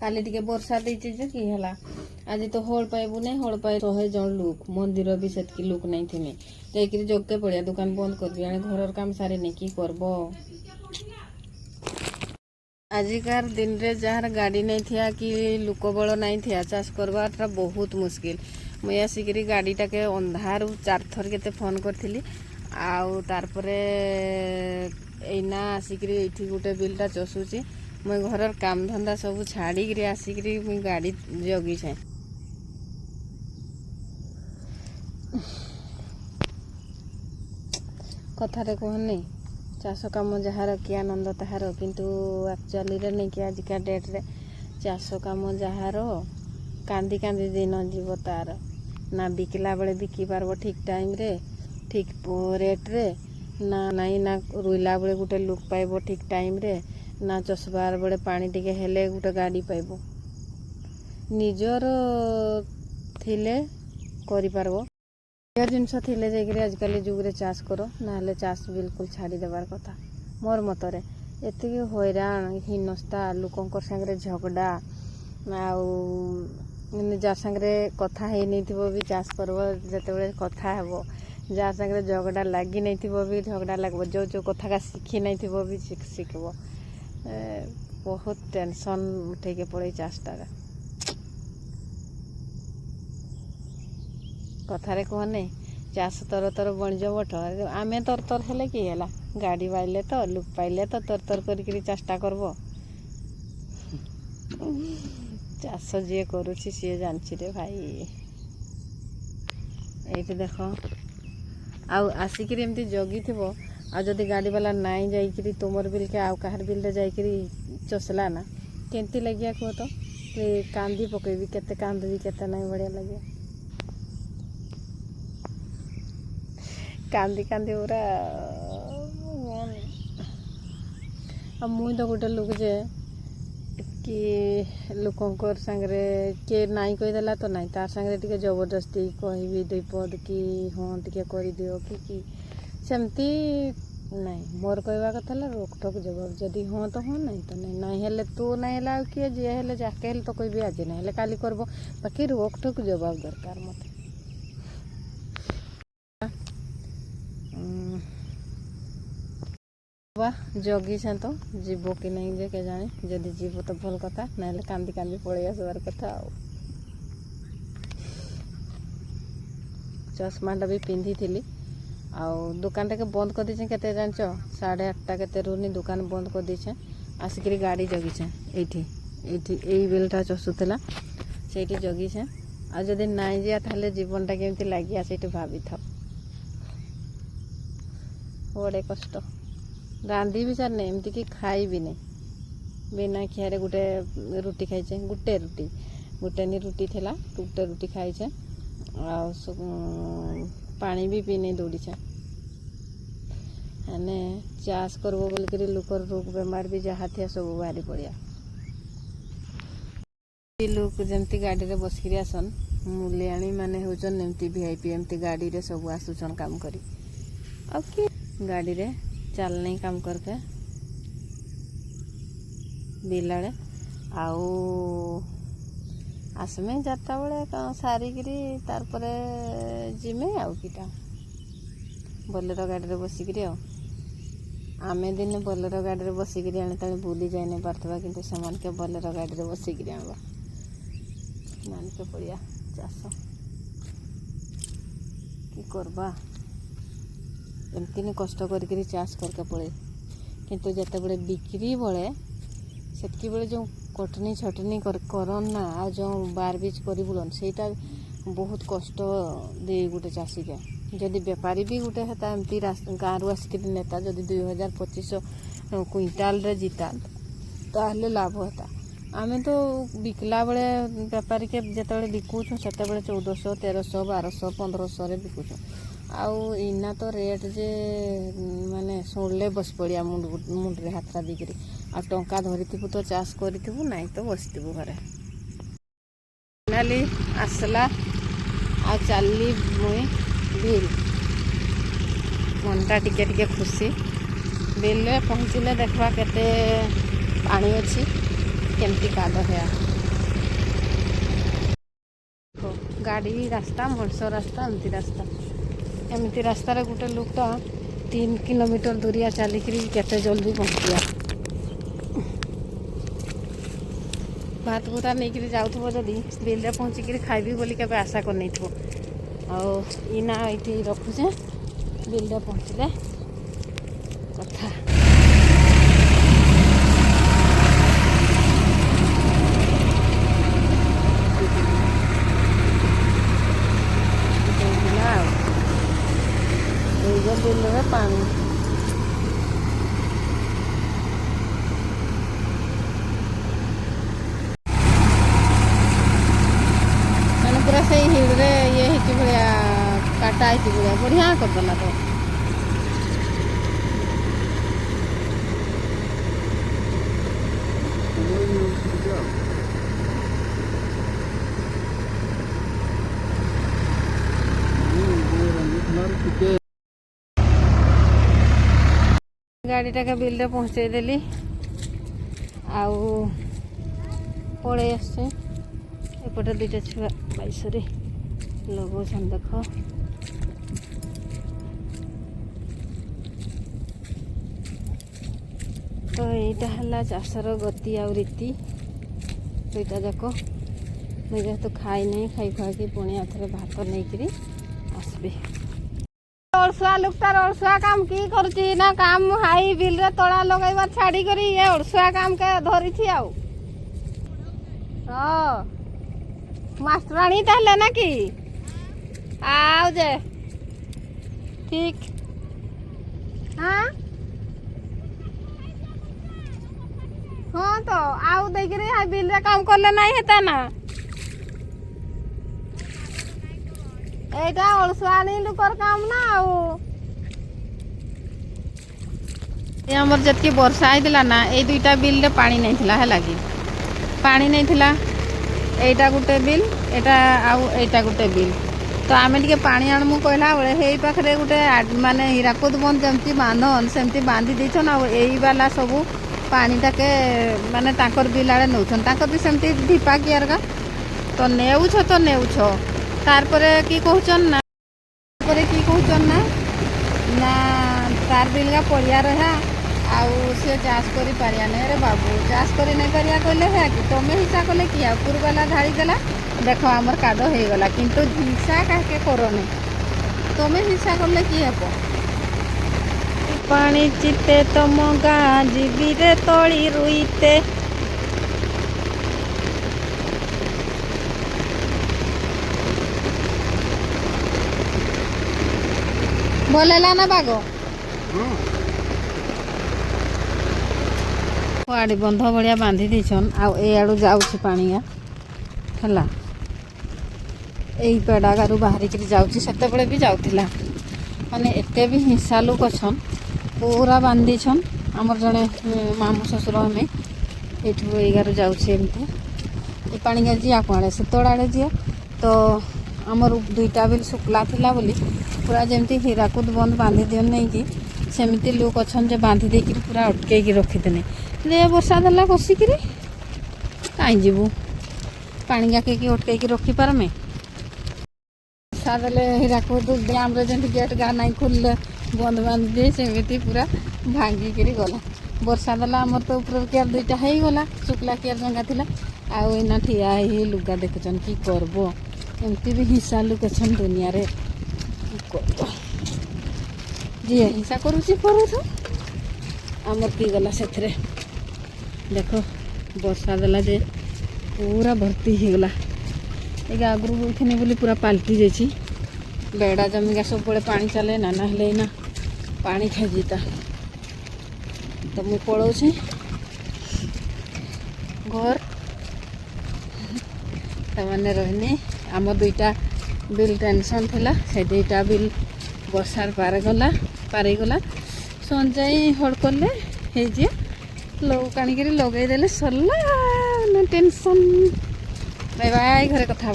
काली टिके वर्षा देचे जे की हला आज तो होल पाइबु नहीं होल पाइ 100 जन लोक मंदिर भी सेतकी लोक नहीं थिने जाइकरी जगके पड़िया दुकान बंद कर दिया घर काम सारे नहीं की करबो आजिकार दिन रे जार गाड़ी नहीं थिया कि लोक बल नहीं थिया चाष करवाटा बहुत मुश्किल मुझे आसिकी गाड़ी टाके अंधार 4 थर के फोन करी आउ तारपरे एना आसिकी ये गोटे बिलटा चषुची मुझे घर काम धंदा सब छाड़ी आसिकी मुझे गाड़ी जगी छे कथारे कहनी चाष कम जार कि आनंद ताहार किंतु एक्चुअली रे नहीं कि आजिका डेट रे चाष कम जार कांदी कांदी दिन जीव तार ना बिकला बेले बिकी पारबो ठीक टाइम रे ठीक रेट रे ना नहीं ना रुइला बेले गोटे लुक पाइबो ठीक टाइम रे ना चषबार बेले पानी टिके हेले गोटे गाड़ी पाइबो निजर थिले करि पारबो जिनस थिले जाइकरी आजिकल जुगरे चाष करो ना चाष बिल्कुल छाड़ी देवार कथा मोर मतरे एति हैरान हिनस्ता लोकंकर संगे झगड़ा जार संगे कथा है नहीं भी चाष करबो जते कथा हेबो जार संगे झगड़ा लगी नहीं भी झगड़ा लगबो जो जो कथा का सीखी नहीं भी शिखबो बहुत टेंशन उठे के पड़े चाषटा कथारे कहने चाष तर तर बणिज बठ आमे तर तर हेले कि हेला गाड़ी पाइले तो लुक पाइले तो तर तर करी चाषटा करबो चाष जी करुछि सी जानछि रे भाई ये देख आसिकी एमती जगी थो आ जदि गाड़ी वाला नाई जाइकरी तुमर बिल के आउ कहार बिल रे जाइकरी चसला ना केमती लगिया कह तो कांदी पकेबी केते कांदी केते नहीं बढ़िया लगे कांदी कांदी पूरा मुई तो गोटे लोक जे कि लोकंकर संगे किए नाई कहीदेला तो नाई तार संगे टिके जबरदस्ती कहबी 2 पद कि हाँ टिके कर दियो कि सेमती नहीं मोर कहवा कथा रोकठोक जवाब जदि हाँ तो हाँ नहीं तो नहीं नहीं हेले तू नहीं हेला किए जी हेले जाके हेले तो कहबी आज नहीं हेले काली करबो बाकी रोकठोक जवाब दरकार मते जगी से तो जीव कि नहीं जे के जाने जदि जीव तो भल कथा ना कांदी कांदी पड़े आसबार कथा चश्माटा भी पिंधि थी आउ दुकान के बंद कर दीचे केते जान 8:30 केते रुनी दुकान बंद कर दीचे आसिकी गाड़ी जगीचे यही बेलटा चषुला से जगीचे आ जदि नाई जा ताले जीवनटा केमती लगिया से भावी था बड़े कष्ट रांधि भी सार नहीं एमती कि खाई भी नहीं बिना खियारे गोटे रुटी खाइचे गोटे नी रुटी थिला गोटे रुटी खाइचे पानी भी पी नहीं दौड़ीचे एने चाष करबो बोलकर लोकर रोग बेमार भी जहाँ थी सब बाहरी पड़िया लोक जमती गाड़ी रे बसिक आसन मूल्याणी माने होचन एमती वीआईपी एमती गाड़ी रे सब आसुचन काम करी अब कि गाड़ी रे चल नहीं काम करके बिलाड़े आउ आसमे 4टा बेले सारिकी तारपरे जिमे आउ किटा बोलेरो गाड़ी रे बसिकी आमे दिन बोलेरो गाड़ी रे बसिकी आने ताले बुली जाई नहीं पारथबा किंतु समान के बोलेरो गाड़ी रे बसिकी आनबा मान के पड़िया चाष कि करबा एमती नहीं कष्ट करी चाष करके पड़े किंतु जिते बड़े बिक्री बड़े सेतकी बेले जो कटनी छटनी करन ना आ जो बार बीज कर बुलन सेटा बहुत कष्ट दे गोटे चाषी के जदि बेपारी भी गोटे हेता एमती गाँव रू आसिक नेता जदि 2025 क्विंटाल रे जीता ताहले लाभ होता आमे तो बिकला बेले बेपारी के जिते बिकुछ से 1400 1300 1200 1500 रे बिकुछ आउ इना तो रेट जे माने शुणले बस पड़िया मुंडे हाथरा दिकरी आ टंका धरिथु तो चाष करू ना तो बसतु घरे फाइनाली आसला आ चली मुई बिल मनटा टिके टिके खुशी बिल पहुँचले देखा केते पानी अच्छी केमती काद है। गाड़ी रास्ता मଣିଷ रास्ता एमती रास्तार गोटे लोकटा 3 किलोमीटर दूरिया चलिकी केते जल्दी पहुँचा भात भूता नहीं जाऊब जदि बिल पहुँचिक खाइबी बोली के आशा कर नहीं आईना ये रखुचे बिल पहुँचले कथा बिल में पानी मैंने पूरा से हिड़े ये भाया काटा भाया बढ़िया करदेला तो गाड़ीटा के बिल पहुँचे देली आउ पड़े आसे एपटे दुईटा छुआ बैसरे लगौन देख तो यहाँ चाषर गति आ रीति दुईटा जाक मुझे जेहेतु खाई नहीं खाई खुआकी पुणी आउे भात नहीं आसबी अड़सुआ लोकटार अड़सुआ काम की करुची ना काम हाई बिल रे तड़ा लगेबार छाड़ी करी ये अड़सुआ काम के धरी थी आउ मास्टरानी ताहले ना कि आउ जे ठीक हाँ हाँ तो आउ देखिए हाई बिल रे काम करले नहीं हेता ना एटा अड़सुआनी लुकर काम ना आमर जतकी वर्षा होता ना ये दुईटा बिल रे पानी नहीं थिला है लगी पानी नहीं थिला एटा गुटे बिल एटा आउ एटा गुटे बिल तो आम टे पानी आणमु कहला बेले हे पाखे गोटे माने हीराकुद बंद जमती बांधन सेमती बांधी देछन आ एई वाला सब पानीटा के माने ताकर बिल आड़े नौछन ताकर भी सेमती ढिपा कियार का तो नेउछ तारपरे की कहचन ना तारपरे की कहचन ना ना तार बिल का पड़िया रहा आउ से चाष करी पारिया नहीं रे बाबू चाष करी नहीं पारिया कहले है कि तुम्हें हिस्सा कले कि ऊपर वाला ढाड़ी देला देख आमर कादो हो गला किंतु हिस्सा काहे करनी तुम्हें हिस्सा कले कि हे पानी चिते तुम गाँ जीवी रे तली रुईते भलेला ना बागो आड़ी बंध भाया बांधी देछन आड़ू जाऊँ पानिया है यही पेड़ागारू बाहरिक जाऊँगी से भी जाऊला माने एते भी हिंसा लोक अच्छन पूरा बांधी छन आमर जड़े मामू शशुर हमें ये गारू जाऊँगी एमती ये पानी का जी आड़े से तड़े जी तो आमर दुईटा बिल शुक्ला थिला बोली पूरा जमती हीराकुद बंद बांधी दियन नहीं कि सेमती लोक अच्छन जे बांधी देकी पूरा अटकई रखीदेने ले वर्षा देला बसिक कहीं जीवु पानी जाके अटकई रखिपारमे वर्षा देले हीराकुद डैम रे जमी गेट गा नहीं खोलले बंद बांध दे सेमती पूरा भांगिक गला वर्षा देला आमर तो ऊपर कियार दुईटा हो गला शुक्ला कियार जंगा थिला आईना ठिया ही लुगा देखुन कि करब एमती भी हिंसा लोक अच्छन दुनिया रे जी हिंसा करुची आमर की गला से देख वर्षा देला जे पूरा भर्ती हो गला ये आगु बोलथि बोली पूरा पाल्टी जाइए बेड़ा जमीगा सब बड़े पानी चले ना ना पानी खाईता तो मुझे पलाऊँ घर तमाने रहने आम दुईटा बिल टेंशन थिला से दुईटा बिल वर्षार पारिगला संजाई हड़ कले लोग काणिक लगेदेले सरला टेंशन बाय बाय घरे कथा।